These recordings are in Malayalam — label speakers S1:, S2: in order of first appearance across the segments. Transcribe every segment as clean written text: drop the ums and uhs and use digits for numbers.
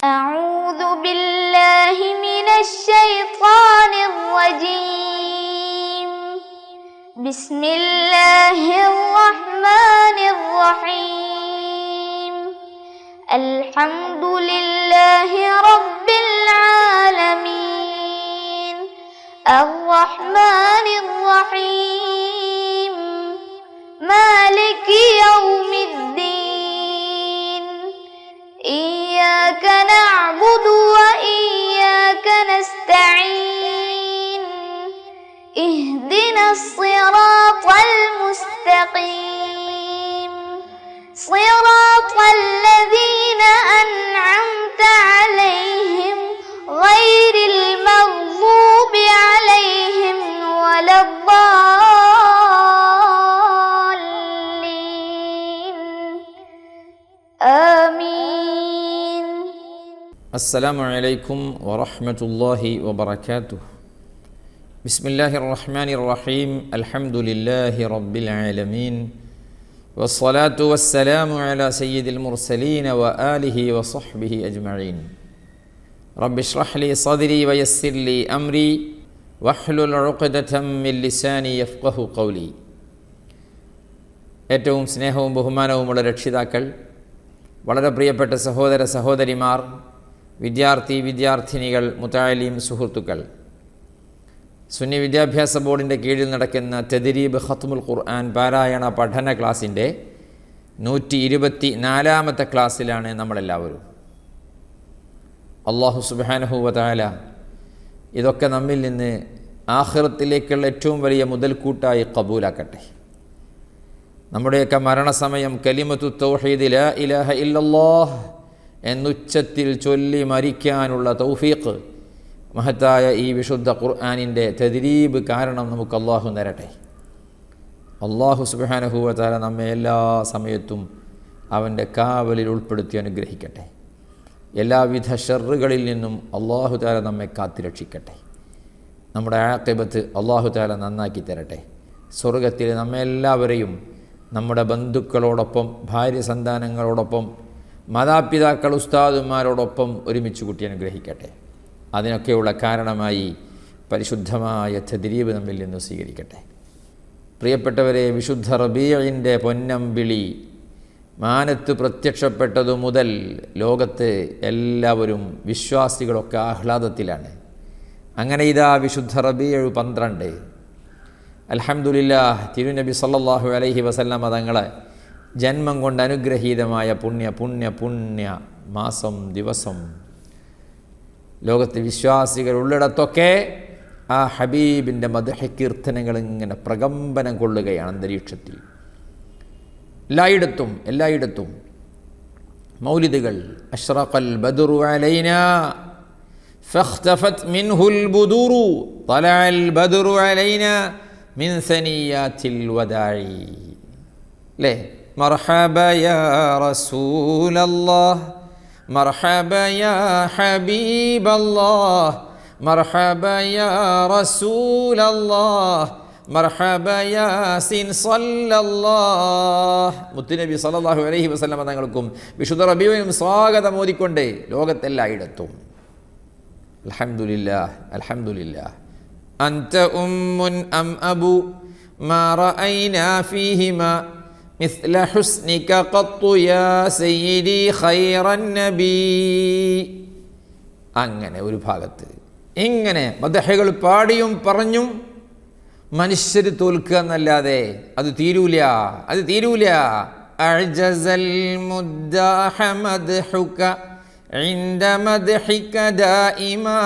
S1: أعوذ بالله من الشيطان الرجيم. بسم الله الرحمن الرحيم. الحمد لله رب العالمين. الرحمن الرحيم. مالك يوم الدين. إياك نعبد وإياك نستعين. اهدنا الصراط المستقيم. صراط الذين أنعمت عليهم غير المغضوب عليهم ولا الضالين. آمين.
S2: അസ്സലാമു അലൈക്കും വറഹ്മത്തുള്ളാഹി വബറകാതുഹു. ബിസ്മില്ലാഹിർ റഹ്മാനിർ റഹീം. അൽഹംദുലില്ലാഹി റബ്ബിൽ ആലമീൻ. വസ്സലാത്തു വസ്സലാമു അലാ സയ്യിദിൽ മുർസലീൻ വആലിഹി വസഹ്ബിഹി അജ്മഈൻ. റബ്ബി ഇശ്റഹ് ലി സദ്രി വയസ്സിർ ലി അംരി വഹ്ലുൽ ഉഖ്ദതം മിൻ ലിസാനി യഫ്ഖഹു ഖൗലി. ഏറ്റവും സ്നേഹവും ബഹുമാനവുമുള്ള രക്ഷിതാക്കൾ, വളരെ പ്രിയപ്പെട്ട സഹോദര സഹോദരിമാർ, വിദ്യാർത്ഥിനികൾ, മുതഅല്ലിം സുഹൃത്തുക്കൾ, സുന്നി വിദ്യാഭ്യാസ ബോർഡിൻ്റെ കീഴിൽ നടക്കുന്ന തദ്രീബ് ഖത്മുൽ ഖുർആൻ പാരായണ പഠന ക്ലാസ്സിൻ്റെ 124ാമത്തെ ക്ലാസ്സിലാണ് നമ്മളെല്ലാവരും. അല്ലാഹു സുബ്ഹാനഹു വ തആല ഇതൊക്കെ നമ്മിൽ നിന്ന് ആഖിറത്തിലേക്കുള്ള ഏറ്റവും വലിയ മുതൽക്കൂട്ടായി ഖബൂലാക്കട്ടെ. നമ്മുടെയൊക്കെ മരണസമയം കലിമത്തു തൗഹീദ് ലാ ഇലാഹ ഇല്ലല്ലാഹ് എന്നുച്ചത്തിൽ ചൊല്ലി മരിക്കാനുള്ള തൗഫീഖ് മഹത്തായ ഈ വിശുദ്ധ ഖുർആനിൻ്റെ തദ്രീബ് കാരണം നമുക്ക് അള്ളാഹു തരട്ടെ. അള്ളാഹു സുബ്ഹാനഹു വ തആല നമ്മെ എല്ലാ സമയത്തും അവൻ്റെ കാവലിൽ ഉൾപ്പെടുത്തി അനുഗ്രഹിക്കട്ടെ. എല്ലാവിധ ഷർറുകളിൽ നിന്നും അള്ളാഹു തആല നമ്മെ കാത്തുരക്ഷിക്കട്ടെ. നമ്മുടെ ആഖിബത്ത് അള്ളാഹു തആല നന്നാക്കി തരട്ടെ. സ്വർഗത്തിൽ നമ്മെല്ലാവരെയും നമ്മുടെ ബന്ധുക്കളോടൊപ്പം, ഭാര്യ സന്താനങ്ങളോടൊപ്പം, മാതാപിതാക്കൾ, ഉസ്താദുമാരോടൊപ്പം ഒരുമിച്ച് കൂട്ടി അനുഗ്രഹിക്കട്ടെ. അതിനൊക്കെയുള്ള കാരണമായി പരിശുദ്ധമായ തദ്രീബ് നമ്മിൽ നിന്ന് സ്വീകരിക്കട്ടെ. പ്രിയപ്പെട്ടവരെ, വിശുദ്ധ റബീഇൻ്റെ പൊന്നമ്പിളി മാനത്ത് പ്രത്യക്ഷപ്പെട്ടതു മുതൽ ലോകത്ത് എല്ലാവരും, വിശ്വാസികളൊക്കെ ആഹ്ലാദത്തിലാണ്. അങ്ങനെ ഇതാ വിശുദ്ധ റബീഉ 12, അൽഹംദുലില്ലാഹ്, തിരുനബി സല്ലല്ലാഹു അലൈഹി വസല്ലമ തങ്ങളെ ജന്മം കൊണ്ട് അനുഗ്രഹീതമായ പുണ്യ പുണ്യ പുണ്യ മാസം, ദിവസം. ലോകത്ത് വിശ്വാസികൾ ഉള്ളിടത്തൊക്കെ ആ ഹബീബിൻ്റെ മദ്ഹ് കീർത്തനങ്ങൾ ഇങ്ങനെ പ്രകമ്പനം കൊള്ളുകയാണ് അന്തരീക്ഷത്തിൽ. എല്ലായിടത്തും മൗലിദുകൾ. അശ്റഖൽ ബദ്റു അലൈനാ ഫഖ്തഫത് മിൻഹുൽ ബുദൂറു തലഅൽ ബദ്റു അലൈനാ മിൻ സനിയാത്തിൽ വദാഇ. അല്ലേ? മർഹബ യാ റസൂലല്ലാഹ്, മർഹബ യാ ഹബീബല്ലാഹ്, മർഹബ യാ റസൂലല്ലാഹ്, മർഹബ യാസിൻ സല്ലല്ലാഹ്. മുത്തുനബി സല്ലല്ലാഹു അലൈഹി വസല്ലമ തങ്ങൾക്കും വിശുദ്ധ റബീഉനും സ്വാഗതം ഓതിക്കൊണ്ട് ലോകത്തെല്ലായിടത്തും അൽഹംദുലില്ലാഹ്, അൽഹംദുലില്ലാഹ്. അൻത ഉമ്മുൻ അം അബു മാ റഅയ്നാ ഫീഹിമാ മിസ്ല ഹുസ്നിക ഖത്തു യാ സയ്യിദി ഖൈറൻ നബി. അങ്ങനെ ഒരു ഭാഗത്ത് ഇങ്ങനെ മദ്ഹുകൾ പാടിയും പറഞ്ഞും മനുഷ്യർ തോൽക്കുക എന്നല്ലാതെ അത് തീരൂല. അഅ്ജസൽ മുദ്ദാഹ മദ്ഹുക ഇൻദ മദ്ഹിക ദായിമാ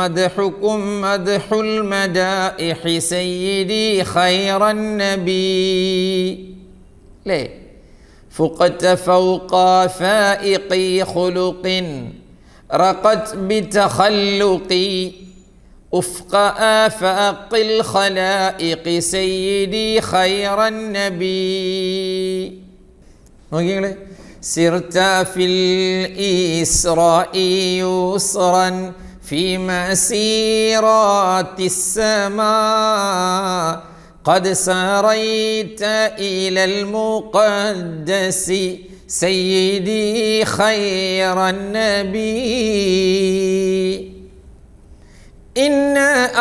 S2: മദ്ഹുകും മദ്ഹുൽ മദാഇഹി സയ്യിദി ഖൈറൻ നബി. ലേ ഫുഖത ഫൗഖ ഫായിഖി ഖുലുഖിൻ റഖത് ബിതഖല്ലുഖി ഉഫ്ഖ ആഫാഖിൽ ഖലായിഖി സയ്യിദി ഖൈറൻ നബി. നോക്കിയേ, സിർത ഫിൽ ഇസ്റാഇ യുസ്റൻ ഫീ മസീറാത്തിസ് സമാ قد سريت إلى المقدس سيدي خير النبي إن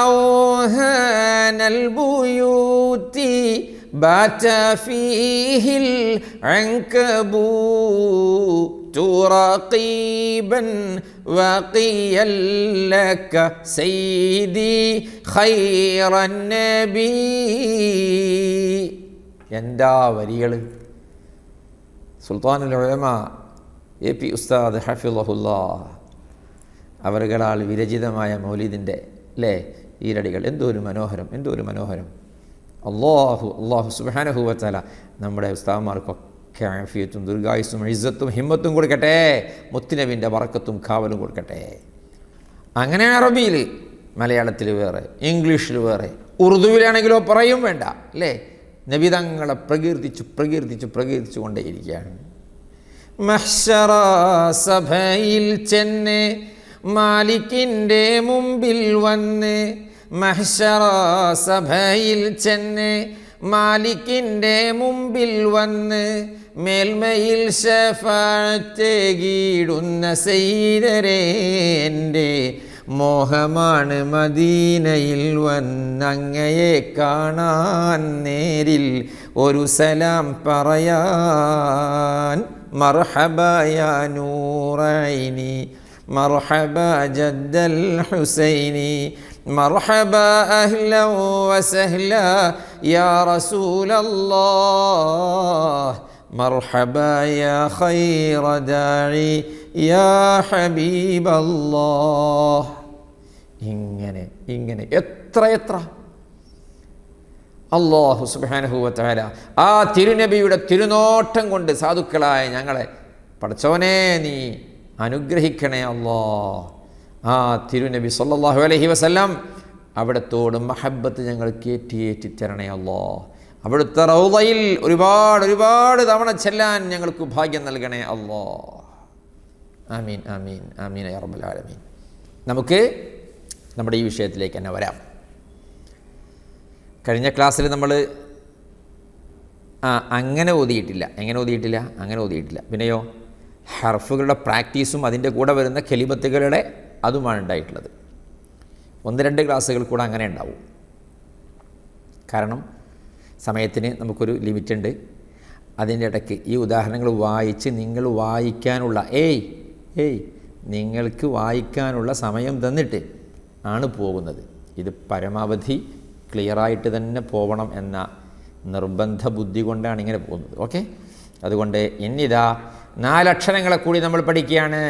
S2: أوهان البيوت بات فيه العنكبوت رقيبا وقيا لك سيدي خير النبي. എന്താ വരികൾ! സുൽത്താനുൽ ഉലമ എ.പി. ഉസ്താദ് ഹഫിളഹുല്ലാഹ് അവരുകളാൽ വിരചിതമായ മൗലിദിൻ്റെ അല്ലേ ഈരടികൾ എന്തൊരു മനോഹരം, എന്തൊരു മനോഹരം! അള്ളാഹു സുബ്ഹാനഹു വ തആല നമ്മുടെ ഉസ്താദന്മാർക്കൊക്കെ ആഫിയത്തും ദീർഘായുസ്സും ഇസ്സത്തും ഹിമ്മത്തും കൊടുക്കട്ടെ. മുത്തുനബിൻ്റെ ബറക്കത്തും കാവലും കൊടുക്കട്ടെ. അങ്ങനെ അറബിയിൽ, മലയാളത്തിൽ വേറെ, ഇംഗ്ലീഷിൽ വേറെ, ഉറുദുവിലാണെങ്കിലോ പറയും വേണ്ട അല്ലേ. നബി തങ്ങളെ പ്രകീർത്തിച്ചു കൊണ്ടേയിരിക്കുകയാണ്. മഹ്ശറ സഭയിൽ ചെന്ന് മാലിക്കിൻ്റെ മുമ്പിൽ വന്ന്, മഹ്ശറ സഭയിൽ ചെന്ന് മാലിക്കിൻ്റെ മുമ്പിൽ വന്ന്, മേൽമയിൽ ശഫാഅത്തേകിടുന്ന സയ്യിദരേ എൻ്റെ മോഹമാണ് മദീനയിൽ വന്നങ്ങയെ കാണാൻ, നേരിൽ ഒരു സലാം പറയാൻ. മർഹബ യാ നൂറൈനി മർഹബ ജദ്ദൽ ഹുസൈനി മർഹബ അഹ്ലൻ വസഹ്ല യാ റസൂലല്ലാഹ് മർഹബ യാ ഖൈറ ദാഇ യാ ഹബീബല്ലാഹ്. ഇങ്ങനെ എത്ര അല്ലാഹു സുബ്ഹാനഹു വ തആല ആ തിരുനബിയുടെ തിരുനോട്ടം കൊണ്ട് സാധുക്കളായ ഞങ്ങളെ പടച്ചവനെ നീ അനുഗ്രഹിക്കണേ അല്ലാഹ്. ആ തിരുനബി സല്ലല്ലാഹു അലൈഹി വസല്ലം അവിടത്തോട് മഹബ്ബത്ത് ഞങ്ങൾ കയറ്റി തരണേ അല്ലാഹ്. അവിടുത്തെ റൗളയിൽ ഒരുപാട് തവണ ചെല്ലാൻ ഞങ്ങൾക്ക് ഭാഗ്യം നൽകണേ അല്ലാഹ്. ആമീൻ ആമീൻ ആമീൻ യാ റബ്ബൽ ആലമീൻ. നമുക്ക് നമ്മുടെ ഈ വിഷയത്തിലേക്ക് തന്നെ വരാം. കഴിഞ്ഞ ക്ലാസ്സിൽ നമ്മൾ അങ്ങനെ ഓതിയിട്ടില്ല. അങ്ങനെ ഓതിയിട്ടില്ല. പിന്നെയോ ഹർഫുകളുടെ പ്രാക്ടീസും അതിൻ്റെ കൂടെ വരുന്ന കലിമത്തുകളുടെ അതുമാണ് ഉണ്ടായിട്ടുള്ളത്. 1-2 ക്ലാസ്സുകൾ കൂടെ അങ്ങനെ ഉണ്ടാവും. കാരണം സമയത്തിന് നമുക്കൊരു ലിമിറ്റുണ്ട്. അതിൻ്റെ ഇടയ്ക്ക് ഈ ഉദാഹരണങ്ങൾ വായിച്ച് നിങ്ങൾ വായിക്കാനുള്ള നിങ്ങൾക്ക് വായിക്കാനുള്ള സമയം തന്നിട്ട് ആണ് പോകുന്നത്. ഇത് പരമാവധി ക്ലിയറായിട്ട് തന്നെ പോകണം എന്ന നിർബന്ധ ബുദ്ധി കൊണ്ടാണ് ഇങ്ങനെ പോകുന്നത്. ഓക്കെ, അതുകൊണ്ട് ഇന്നിതാ 4 അക്ഷരങ്ങളെ കൂടി നമ്മൾ പഠിക്കുകയാണ്.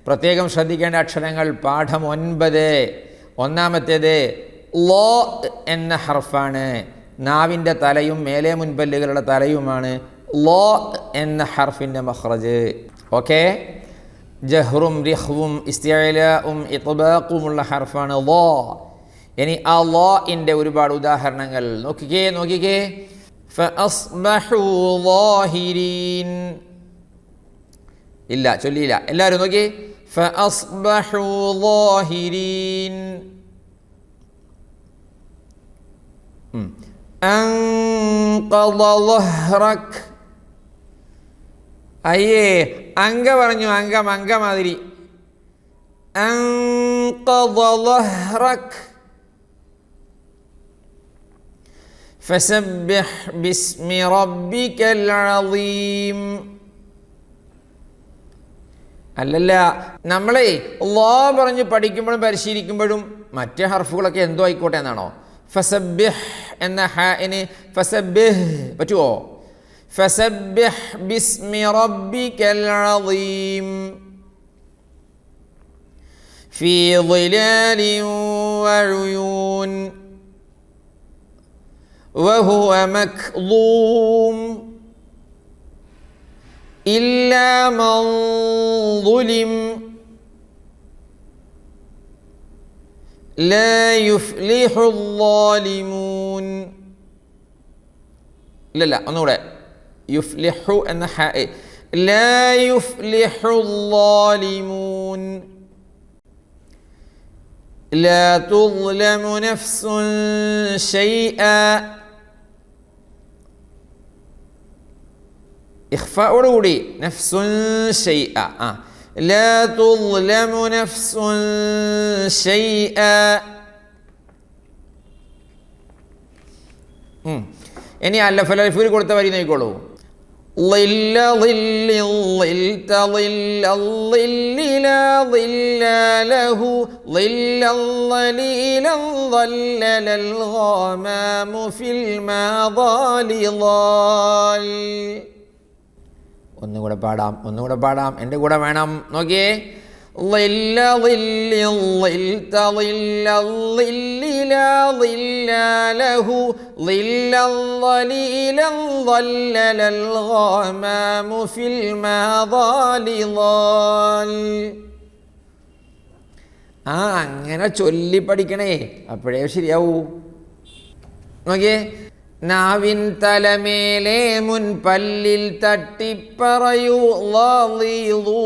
S2: പ്രത്യേകം ശ്രദ്ധിക്കേണ്ട അക്ഷരങ്ങൾ പാഠം 9. ഒന്നാമത്തേത് ലോ എന്ന ഹർഫാണ്. നാവിൻ്റെ തലയും മേലെ മുൻപല്ലുകളുടെ തലയുമാണ് ലോ എന്ന ഹർഫിൻ്റെ മഖ്റജ്. Okay, ജഹ്റും റിഹ്വും ഇസ്തിഅലാഉം ഇത്ബാഖുമുള്ള ഹർഫാണ് law. ഇനി ആ ലോഇൻ്റെ ഒരുപാട് ഉദാഹരണങ്ങൾ നോക്കിക്കേ. ഫഅസ്ബഹു ളാഹിരീൻ. ഇല്ല, ചൊല്ലിയില്ല. എല്ലാവരും നോക്കി. ഫഅസ്ബഹു ളാഹിരീൻ. അൻഖദ ളഹ്റക്. അയ്യേ, അങ്ക പറഞ്ഞു, അങ്ക മാതിരി. അൻഖദ ളഹ്റക്. ഫസബ്ബിഹ് ബിസ്മി റബ്ബിക്കൽ അളീം. അല്ലല്ല, നമ്മളെ ലോ പറഞ്ഞ് പഠിക്കുമ്പോഴും പരിശീലിക്കുമ്പോഴും മറ്റേ ഹർഫുകളൊക്കെ എന്തോ ആയിക്കോട്ടെ എന്നാണോ? ഫസബ്ബിഹ് എന്ന ഹാഇന് ഫസബ്ബിഹ് പറ്റുമോ? ഫസബ്ബിഹ് ബിസ്മി റബ്ബിക്കൽ അളീം ഫീ ളിലാലിൻ വഉയൂൻ വഹുവ മക്ദൂം ഇല്ലാ മൻ ളുലിം ലാ യുഫ്ലിഹു ളാലിമൂൻ. ഇല്ലല്ല, ഒന്നുകൂടെ. യുഫ്ലിഹു എന്ന ഹാഇ ലാ യുഫ്ലിഹു ളാലിമൂൻ ലാ തുളമു നഫ്സുൻ ഷൈആ ഇഖ്ഫായോടുകൂടി നഫ്സുൻ ഷൈഅ. ലാ തുദ്ലമു നഫ്സുൻ ഷൈഅ. ഇനി അല്ലഫലഫൂരി കൊടുത്ത വരി നോക്കിക്കോളൂ. ളില്ല ളില്ലി ളിൽത ളില്ല ളില്ലി ലാ ളില്ല ലഹു ളില്ല ളലീല ളല്ലലൽ ഗമാമു ഫിൽ മാദാലി ളാൽ. ഒന്നുകൂടെ പാടാം, എൻ്റെ കൂടെ വേണം. നോക്കിയേ. ളില്ല ളില്ലി ളിൽത ളില്ല ളില്ലി ലാ ളില്ല ലഹു ളില്ല ളലീല ളല്ലലൽ ഗമാമു ഫിൽ മാദാലി ളാൽ. അങ്ങനെ ചൊല്ലി പഠിക്കണേ, അപ്പോഴേ ശരിയാവൂ. നോക്കിയേ. നാവിൻ തലമേലെ മുൻപല്ലിൽ തട്ടിപ്പറയൂ ളളീളു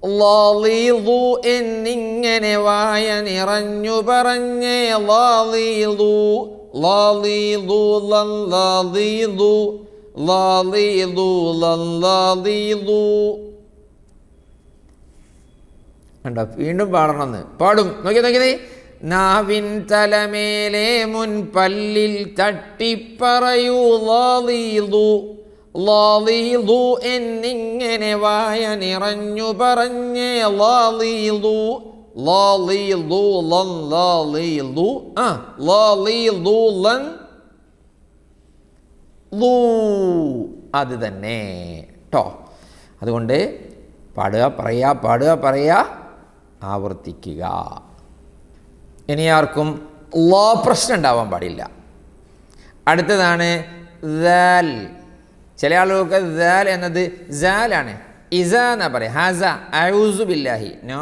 S2: ളളീളു എന്നിങ്ങനെ വായ നിറഞ്ഞു പറഞ്ഞേ ളളീളു ളളീളു ലളീളു ളളീളു ലളീളു. കണ്ടോ? വീണ്ടും പാടണമെന്ന്. പാടും. നോക്കിയേ. നാവിൻ തലമേലെ മുൻപല്ലിൽ തട്ടിപ്പറയൂ ളളീളു ളളീളു എന്നിങ്ങനെ വായ നിറഞ്ഞു പറഞ്ഞേ ളളീളു ളളീളു ലളീളു ളളീളു ലൂ. അത് തന്നെ ട്ടോ. അതുകൊണ്ട് പാടുക ആവർത്തിക്കുക. ഇനി ആർക്കും പ്രശ്നം ഉണ്ടാവാൻ പാടില്ല. അടുത്തതാണ് ദാൽ. ചില ആളുകൾക്ക് ദാൽ എന്നത് സാലാണ്, ഇസ എന്നാ പറയാം. ഹസ അഊസു ബില്ലാഹി. നോ.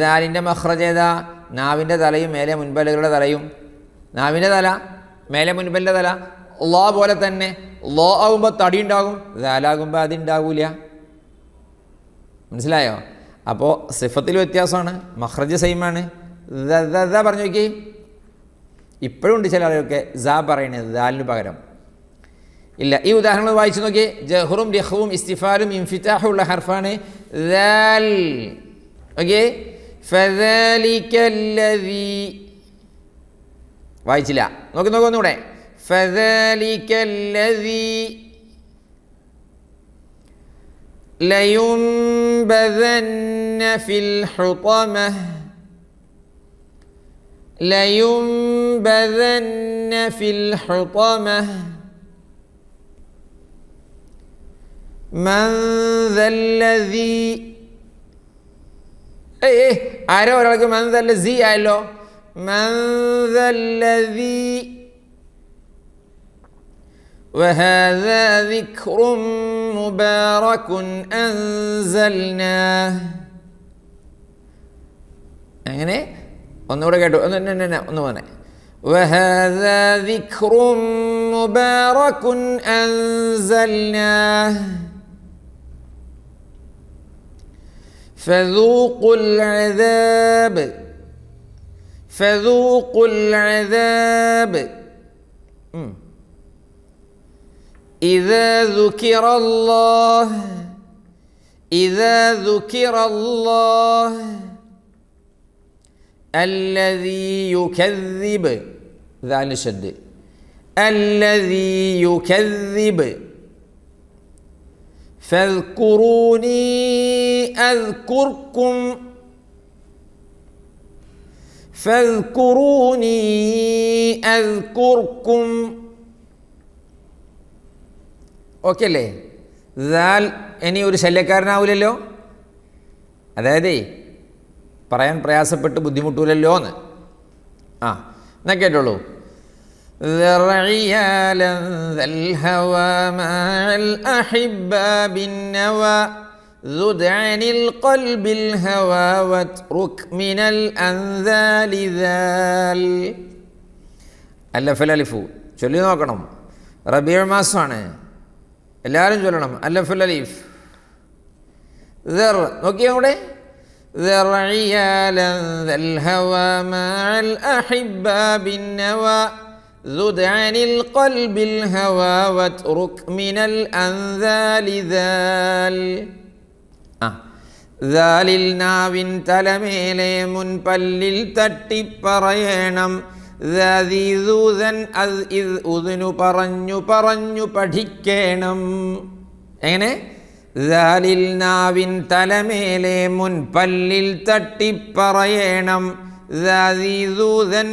S2: ദാലിൻ്റെ മഖ്റജ് ഏതാ? നാവിൻ്റെ തലയും മേലെ മുൻപല്ലുകളുടെ തലയും. നാവിൻ്റെ തല, മേലെ മുൻപല്ലിൻ്റെ തല. ള പോലെ തന്നെ ള ആകുമ്പോൾ തടി ഉണ്ടാകും, ദാലാകുമ്പോൾ അതുണ്ടാകൂല. മനസ്സിലായോ? അപ്പോൾ സിഫത്തിൽ വ്യത്യാസമാണ്, മഖ്റജ് സെയിമാണ്. പറഞ്ഞു നോക്കി. ഇപ്പോഴും ഉണ്ട് ചില ആളുകൾക്ക് സാ പറയുന്നത് ദാലിന് പകരം. ഇല്ല. ഈ ഉദാഹരണങ്ങൾ വായിച്ചു നോക്കി. ജഹ്റും ലഖ്വും ഇസ്തിഫാലും ഇൻഫിതാഹും ഉള്ള ഹർഫാണ് ദാൽ. ഓക്കെ. ഫദാലികല്ലദീ വായിച്ചില്ല. നോക്കി ഒന്നുകൂടെ. ഫദാലികല്ലദീ ലയുംബദന്ന ഫിൽ ഹുതമഹ് ലയുംബദന്ന ഫിൽ ഹുതമഹ് മൻ ദല്ലദീ. ആരോ ഒരാൾക്ക് മൻ ദല്ലദീ ആയല്ലോ. മൻ ദല്ലദീ وهذا ذكر مبارك أنزلناه. അങ്ങനെ ഒന്നുകൂടെ കേട്ടു. ഒന്ന് പറഞ്ഞേ. وهذا ذكر مبارك أنزلناه فذوقوا العذاب إذا ذكر الله الذي يكذب ذال شد الذي يكذب فاذكروني أذكركم. ഓക്കെ അല്ലേ? ദാൽ ഇനി ഒരു ശല്യക്കാരനാവില്ലല്ലോ, അതായത് പറയാൻ പ്രയാസപ്പെട്ട് ബുദ്ധിമുട്ടൂലല്ലോ എന്ന്. എന്നാ കേട്ടോളൂ. അല്ലഫലലിഫു ചൊല്ലി നോക്കണം. റബീഉ മാസമാണ്, എല്ലാവരും ചൊല്ലണം. അല്ലഫുൽ അലീഫ്. നോക്കിയാ കൂടെ. زد عن القلب الهوى واترك من الأنذال ذال ذالിൽ നാവിൻ തലമേലെ മുൻപല്ലിൽ തട്ടിപ്പറയണം ദൂതൻ ഉദ്നു പറഞ്ഞു പറഞ്ഞു പഠിക്കണം. എങ്ങനെ? ദാലിൽ നാവിൻ തലമേലെ മുൻപല്ലിൽ തട്ടിപ്പറയണം ദൂതൻ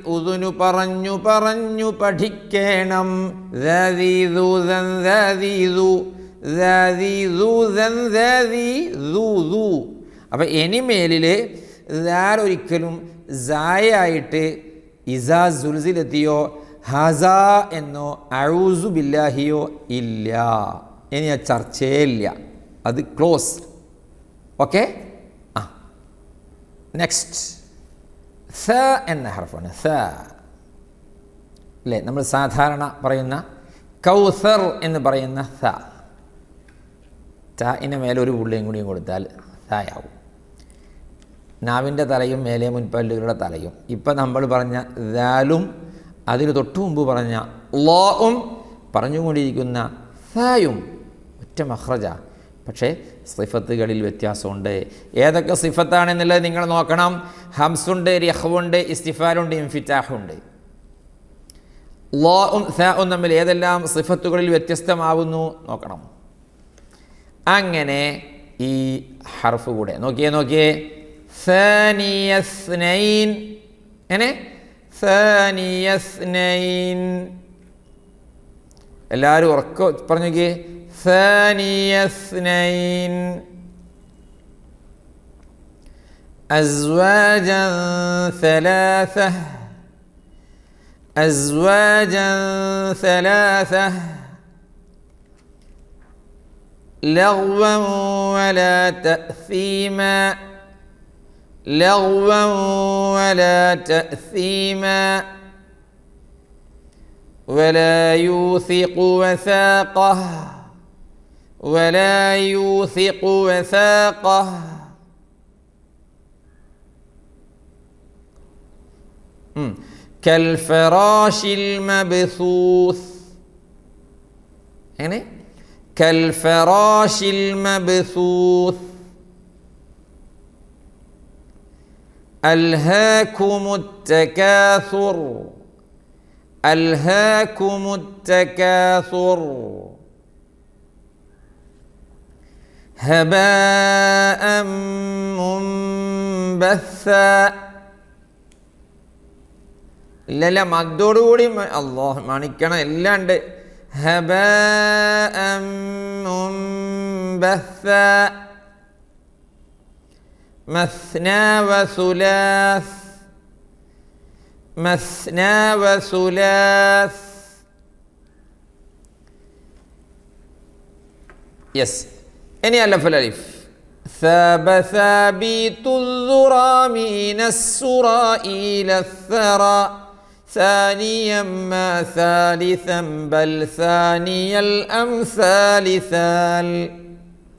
S2: ഉദ്നു പറഞ്ഞു പറഞ്ഞു പഠിക്കണം. ദൂതൻ അപ്പം എനിമേലിൽ ദാൽ ഒരിക്കലും സായായിട്ട് ഇസാ സുൽസിലെത്തിയോ ഹസ എന്നോ അഊസു ബില്ലാഹിയോ ഇല്ല. ഇനി ആ ചർച്ചയേ ഇല്ല, അത് ക്ലോസ്. ഓക്കെ. നെക്സ്റ്റ് സ എന്ന ഹർഫാണ്. സ അല്ലേ, നമ്മൾ സാധാരണ പറയുന്ന കൗസർ എന്ന് പറയുന്ന സ. ിന് മേലെ ഒരു പുള്ളിയും കൂടിയും കൊടുത്താൽ സായാവും. നാവിൻ്റെ തലയും മേലെ മുൻപല്ലുകളുടെ തലയും. ഇപ്പം നമ്മൾ പറഞ്ഞ ദാലും അതിന് തൊട്ടു മുമ്പ് പറഞ്ഞ ലോവും പറഞ്ഞുകൊണ്ടിരിക്കുന്ന സായും ഒറ്റ മഖ്റജ. പക്ഷേ സിഫത്തുകളിൽ വ്യത്യാസമുണ്ട്. ഏതൊക്കെ സിഫത്താണെന്നുള്ളത് നിങ്ങൾ നോക്കണം. ഹംസുണ്ട്, രഹ്വുണ്ട്, ഇസ്തിഫാലുണ്ട്, ഇൻഫിറ്റാഹുണ്ട്. ലോവും സാവും തമ്മിൽ ഏതെല്ലാം സിഫത്തുകളിൽ വ്യത്യസ്തമാവുന്നു നോക്കണം. അങ്ങനെ ഈ ഹർഫ് കൂടെ നോക്കിയേ സാനിയസ്നൈൻ. എങ്ങനെ? സാനിയസ്നൈൻ. എല്ലാവരും ഉറക്ക പറഞ്ഞു നോക്കിയേ. സാനിയസ്നൈൻ. അസ്വാജൻ സലാസ. അസ്വാജൻ സലാസ. لغوا ولا تأثيما. لغوا ولا تأثيما. ولا يوثق وثاقه. ولا يوثق وثاقه. كالفراش المبثوث. يعني كالفراش المبثوث. ألهاكم التكاثر. ألهاكم التكاثر. هباء منبثا. ഇല്ല മദ്ദോടുകൂടി അല്ലാഹ് മണിക്കണം, എല്ലാം ഉണ്ട്. هباء منبثا. مثنى وثلاث. مثنى وثلاث. يس. إني ألف الألف. ثاب ثابت الذرى من السرى إلى الثرى. ثانيا ما ثالثا بل ثاني الأمثال ثال.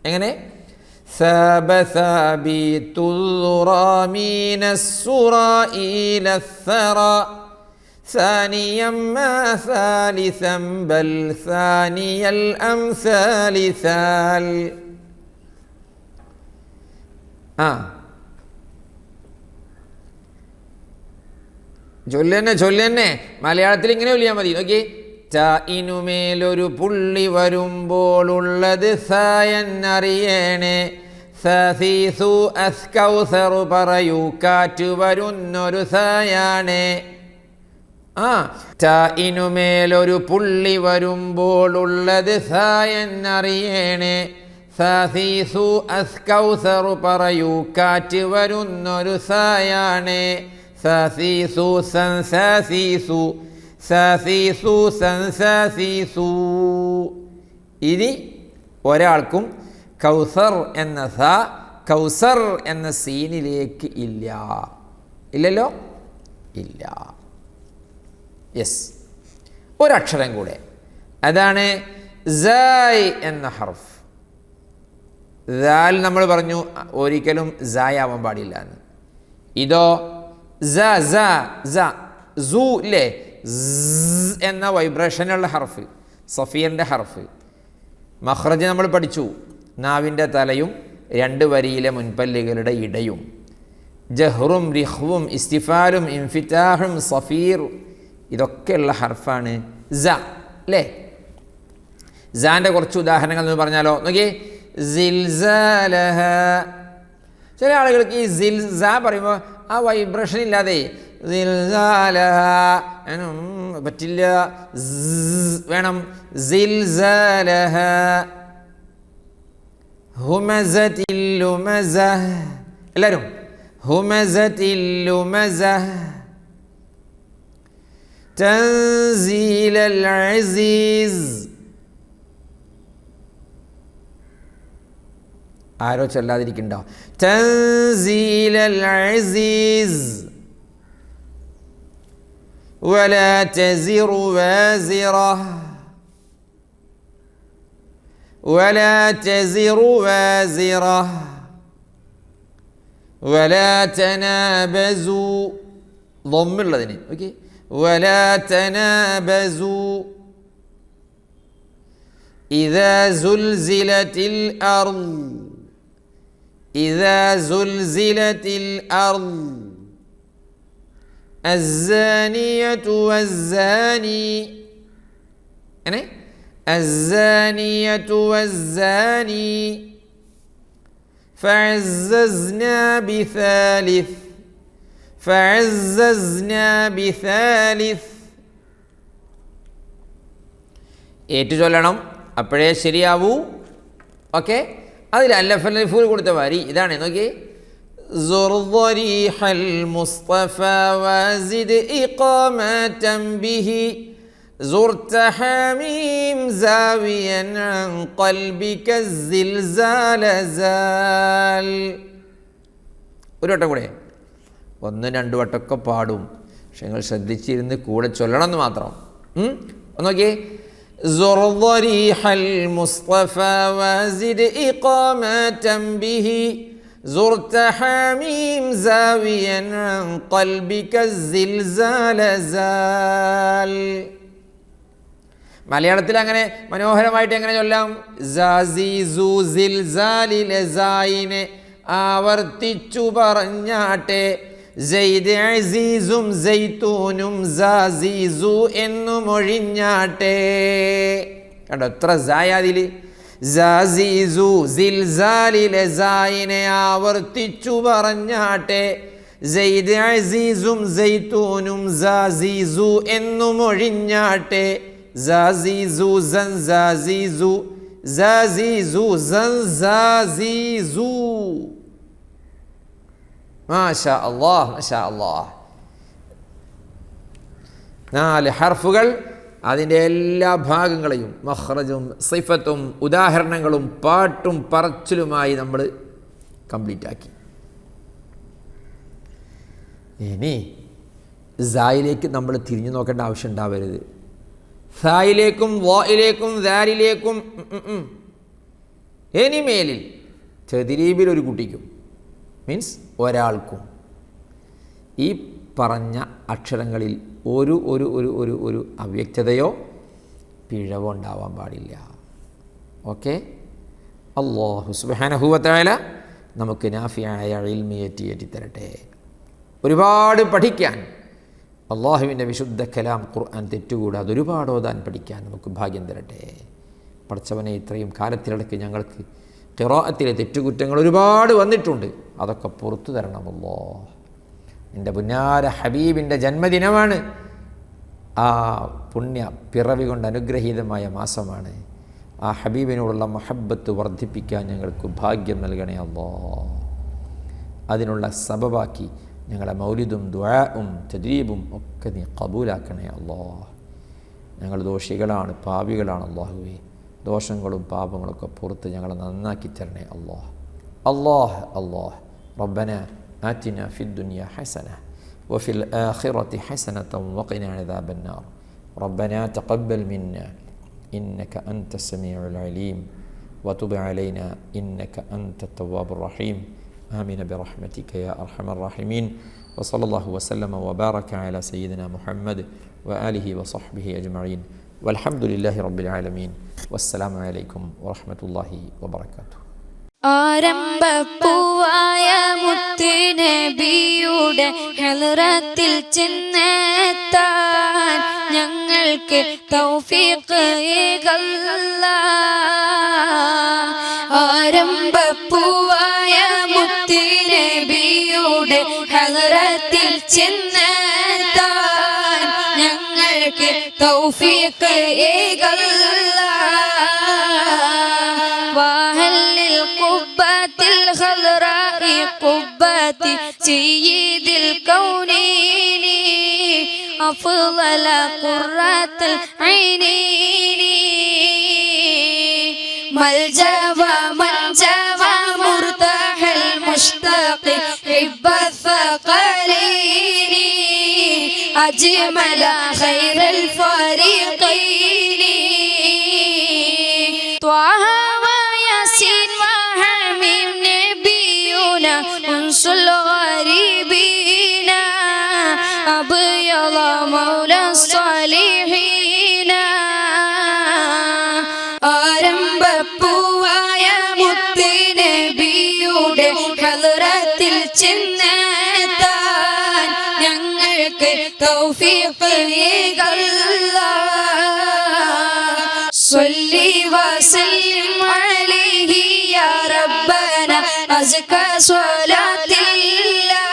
S2: എങ്ങനെ? ثاب ثابت الذرى من السرى إلى الثرى. ثانيا ما ثالثا بل ثاني الأمثال ثال. ചൊല്ലന്നെ മലയാളത്തിൽ ഇങ്ങനെ ചൊല്ലിയാൽ മതി. നോക്കി. ഇനുമേലൊരു പുള്ളി വരുമ്പോളുള്ളത് സായെന്നറിയണേ. സീസു അസ്കൗസറു പറയൂ കാറ്റു വരുന്നൊരു സായാണേ. ഇനുമേലൊരു പുള്ളി വരുമ്പോളുള്ളത് സായെന്നറിയണേ. സീസു അസ്കൗസറു പറയൂ കാറ്റ് വരുന്നൊരു സായാണേ. സാസീസു സൻസാസീസു. സാസീസു സൻസാസീസു. ഇനി ഒരാൾക്കും കൗസർ എന്ന സ കൗസർ എന്ന സീനിലേക്ക് ഇല്ല. ഇല്ലല്ലോ? ഇല്ല. യെസ്. ഒരക്ഷരം കൂടെ, അതാണ് സായ് എന്ന ഹർഫ്. ദാൽ നമ്മൾ പറഞ്ഞു ഒരിക്കലും സായ് ആവാൻ പാടില്ല എന്ന്. ഇതോ സ സ സ സു ഇല്ലേ? എന്ന വൈബ്രേഷനുള്ള ഹർഫ്, സഫീറിൻ്റെ ഹർഫ്. മഖ്റജ് നമ്മൾ പഠിച്ചു, നാവിൻ്റെ തലയും 2 വരിയിലെ മുൻപല്ലുകളുടെ ഇടയും. ജഹ്റും റിഹ്വും ഇസ്തിഫാലും ഇൻഫിതാഹും സഫീർ, ഇതൊക്കെയുള്ള ഹർഫാണ് സ അല്ലേ. സാൻ്റെ കുറച്ച് ഉദാഹരണങ്ങൾ എന്ന് പറഞ്ഞാലോ, നോക്കിയേ. സിൽസാലഹ. ചില ആളുകൾക്ക് ഈ സിൽസ പറയുമ്പോൾ ആ വൈബ്രേഷൻ ഇല്ലാതെ സിൽസാലഹ പറ്റില്ല, വേണം. സിൽസാലഹ. ഹുമസത്തിൽ ലുമസ. എല്ലാവരും ഹുമസത്തിൽ ലുമസ. തൻസീലൽ അസീസ്. ആരോ ചൊല്ലാതിരിക്കണ്ടോ? തൻസീലൽ അസീസ്. വലാ തസിറു വാസിറ. വലാ തസിറു വാസിറ. വലാ തനാബസു. ളമ്മുള്ളതിന് ഓക്കെ. വലാ തനാബസു. ഇദാ സുൽസിലത്തിൽ അർള്. ഇദാ സുൽസിലത്തിൽ അർള്. الزانية والزاني. يعني الزانية والزاني فعززنا بثالث. فعززنا بثالث. ഏറ്റു ചൊല്ലണം, അപ്പോഴേ ശരിയാവൂ. ഓക്കെ. അതിൽ അല്ലഫൂൽ കൊടുത്ത വരി ഇതാണ്, നോക്കിയേ. زر ضريح المصطفى وزد إقامة به. زرت حميم زاويا عن قلبك الزلزال زال. ഒരു വട്ടം കൂടെ, 1-2 വട്ടമൊക്കെ പാടും, പക്ഷെ നിങ്ങൾ ശ്രദ്ധിച്ചിരുന്ന് കൂടെ ചൊല്ലണം എന്ന് മാത്രം. നോക്കിയേ. زر ضريح المصطفى وزد إقامة به. زرت حميم زاويا عن قلبك الزلزال زال. മലയാളത്തിൽ അങ്ങനെ മനോഹരമായിട്ട് എങ്ങനെ ചൊല്ലാം? സാസിസു സിൽസാലിലെ സായിനെ ആവർത്തിച്ചു പറഞ്ഞാട്ടെ. സെയ്ദ് അസീസും സൈത്തൂനും സാസിസു എന്നു മൊഴിഞ്ഞാട്ടെ. കണ്ടോ എത്ര സായാതിൽ. സാസിസു സിൽസാലിലെ സായിനെ ആവർത്തിച്ചു പറഞ്ഞാട്ടെ. സെയ്ദ് അസീസും സൈത്തൂനും സാസിസു എന്നു മൊഴിഞ്ഞാട്ടെ. സാസിസു സൻസാസിസു സാസിസു സൻസാസിസു. മാഷാ അല്ലാഹ്, മാഷാ അല്ലാഹ്. 4 ഹർഫുകൾ, അതിൻ്റെ എല്ലാ ഭാഗങ്ങളെയും മഖ്റജും സിഫത്തും ഉദാഹരണങ്ങളും പാട്ടും പറച്ചിലുമായി നമ്മൾ കംപ്ലീറ്റ് ആക്കി. ഇനി സായിലേക്ക് നമ്മൾ തിരിഞ്ഞു നോക്കേണ്ട ആവശ്യം ഉണ്ടാവരുത്. സായിലേക്കും വായിലേക്കും ദാരിലേക്കും ഇനി മേലിൽ തദ്രീബിൽ ഒരു കുട്ടിക്കും, മീൻസ് ഒരാൾക്കും, ഈ പറഞ്ഞ അക്ഷരങ്ങളിൽ ഒരു ഒരു ഒരു ഒരു ഒരു അവ്യക്തതയോ പിഴവോ ഉണ്ടാവാൻ പാടില്ല. ഓക്കെ. അല്ലാഹു സുബ്ഹാനഹു വ തആല നമുക്ക് നാഫിയായ ഇൽമി ഏറ്റി തരട്ടെ. ഒരുപാട് പഠിക്കാൻ, അള്ളാഹുവിൻ്റെ വിശുദ്ധ കലാം ഖുർആൻ തെറ്റുകൂടാതെ ഒരുപാട് ഓതാൻ പഠിക്കാൻ നമുക്ക് ഭാഗ്യം തരട്ടെ. പഠിച്ചവനെ ഇത്രയും കാലത്തിലിടയ്ക്ക് ഞങ്ങൾക്ക് ഖിറാഅത്തിലെ തെറ്റുകുറ്റങ്ങൾ ഒരുപാട് വന്നിട്ടുണ്ട്, അതൊക്കെ പുറത്തു തരണമല്ലോ. എൻ്റെ പുന്നാര ഹബീബിൻ്റെ ജന്മദിനമാണ്, ആ പുണ്യ പിറവി കൊണ്ട് അനുഗ്രഹീതമായ മാസമാണ്. ആ ഹബീബിനോടുള്ള മഹബ്ബത്ത് വർദ്ധിപ്പിക്കാൻ ഞങ്ങൾക്ക് ഭാഗ്യം നൽകണേ അല്ലാ. അതിനുള്ള സബബാക്കി ഞങ്ങളെ മൗലിദും ദുആഉം തദ്രീബും ഒക്കെ നീ കബൂലാക്കണേ അല്ലാ. ഞങ്ങൾ ദോഷികളാണ്, പാപികളാണ് അല്ലാഹുവേ. ദോഷങ്ങളും പാപങ്ങളൊക്കെ പുറത്ത് ഞങ്ങളെ നന്നാക്കി തരണേ അല്ലാ. അല്ലാഹ് അല്ലാഹ് റബ്ബന ആതിന ഫിദ് ദുനിയ ഹസന വഫിൽ ആഖിറതി ഹസനത വഖിന അദാബൻ നാർ. റബ്ബന തഖബ്ബൽ മിന്നാ ഇന്നക അൻത സമീഉൽ അലീം വതുബ് അലൈനാ ഇന്നക അൻത തവ്വാബുർ റഹീം. آمين برحمتك يا أرحم الراحمين. وصلى الله وسلم وبارك على سيدنا محمد وآله وصحبه أجمعين والحمد لله رب العالمين والسلام عليكم ورحمة الله وبركاته.
S3: ആരംഭപ്പൂവായ മുത്തുനബിയുടെ ഹളറത്തിൽ ചെന്നെത്താൻ ഞങ്ങൾക്ക് തൗഫീഖ് ഏകല്ലാഹ്. ആരംഭപ്പൂവായ മുത്തുനബിയുടെ ഹളറത്തിൽ ചെന്നെത്താൻ ഞങ്ങൾക്ക് തൗഫീഖ് ഏകല്ലാഹ്. قبة الخضراء قبة سيد الكونين أفضل قرة العينين ملجأ ومنجا مرتاح المشتاق حب الثقلين أجمل خير الفريقين طه وياسين وحميم نبينا أنس الغريبين أبيض مولى الصالحين ആരംഭപ്പൂവായ മുത്തുനബിയുടെ ഹളറത്തിൽ ചെന്നെത്താൻ ഞങ്ങൾക്ക് തൗഫീഖ് ഏകല്ലാഹ്. സ്വല്ലി വസല്ലിം അലൈഹി യാ റബ്ബനാ അസ്കാ സ്വലാത്തില്ലാഹ്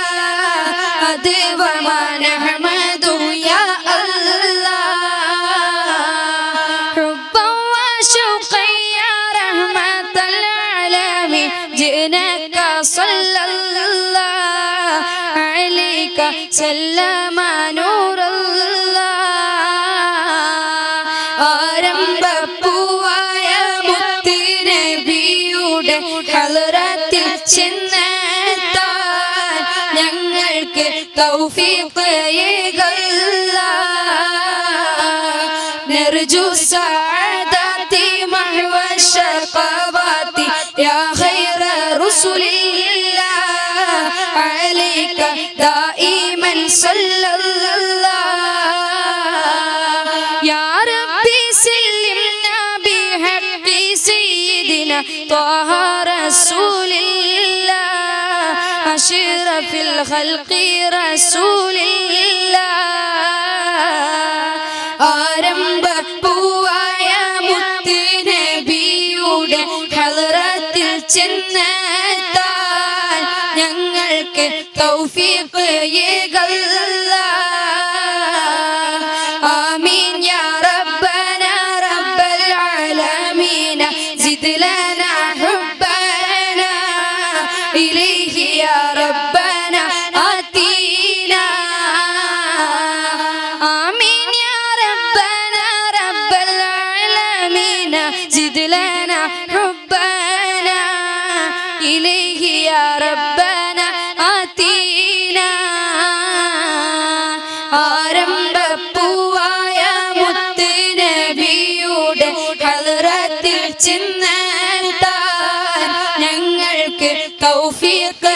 S3: അദ്വമാ നഹ്മദു യാ അല്ലാഹ്. ഹുബ്ബൻ വശൗഖൻ യാ റഹ്മത്തൽ ആലമീൻ ജിനക സല്ലല്ലാഹു അലൈക സല്ലമ നൂറല്ലാഹ്. ആരംഭപ്പൂവായ മുത്തുനബിയുടെ ഹളറത്തിൽ ചെന്നെത്താൻ ഞങ്ങൾക്ക് തൗഫീഖ് ഏകല്ലാഹ്. നർജു സഅദാതി മഹ്വ ശഖവാതി യാ ഖൈറ റസൂലില്ലാഹ് അലൈക ദായിമൻ സല്ലല്ലാഹ്. യാ റബ്ബി സല്ലിംനാ ബിഹഖി സയ്യിദിനാ ത്വാഹ റസൂലില്ലാഹ് അഷ്റഫിൽ ഖൽഖി റസൂലില്ലാഹ്. ആരംഭപ്പൂവായ മുത്തുനബിയുടെ ഹളറത്തിൽ ചെന്നെത്താൻ ഞങ്ങൾക്ക് തൗഫീഖ് ഏകല്ലാഹ്. ആമീൻ യാ റബ്ബനാ റബ്ബൽ ആലമീൻ സിദ് ലനാ ഹുബ്ബനാ ഇലൈഹി യാ റബ്ബനാ ആതീനാ. ആമീൻ യാ റബ്ബനാ റബ്ബൽ ആലമീൻ സിദ് ലനാ ഹുബ്ബനാ ഇലൈഹി യാ റബ്ബനാ ആതീനാ. ആരംഭപ്പൂവായ മുത്തുനബിയുടെ ഹളറത്തിൽ ചെന്നെത്താൻ ഞങ്ങൾക്ക് തൗഫീഖ്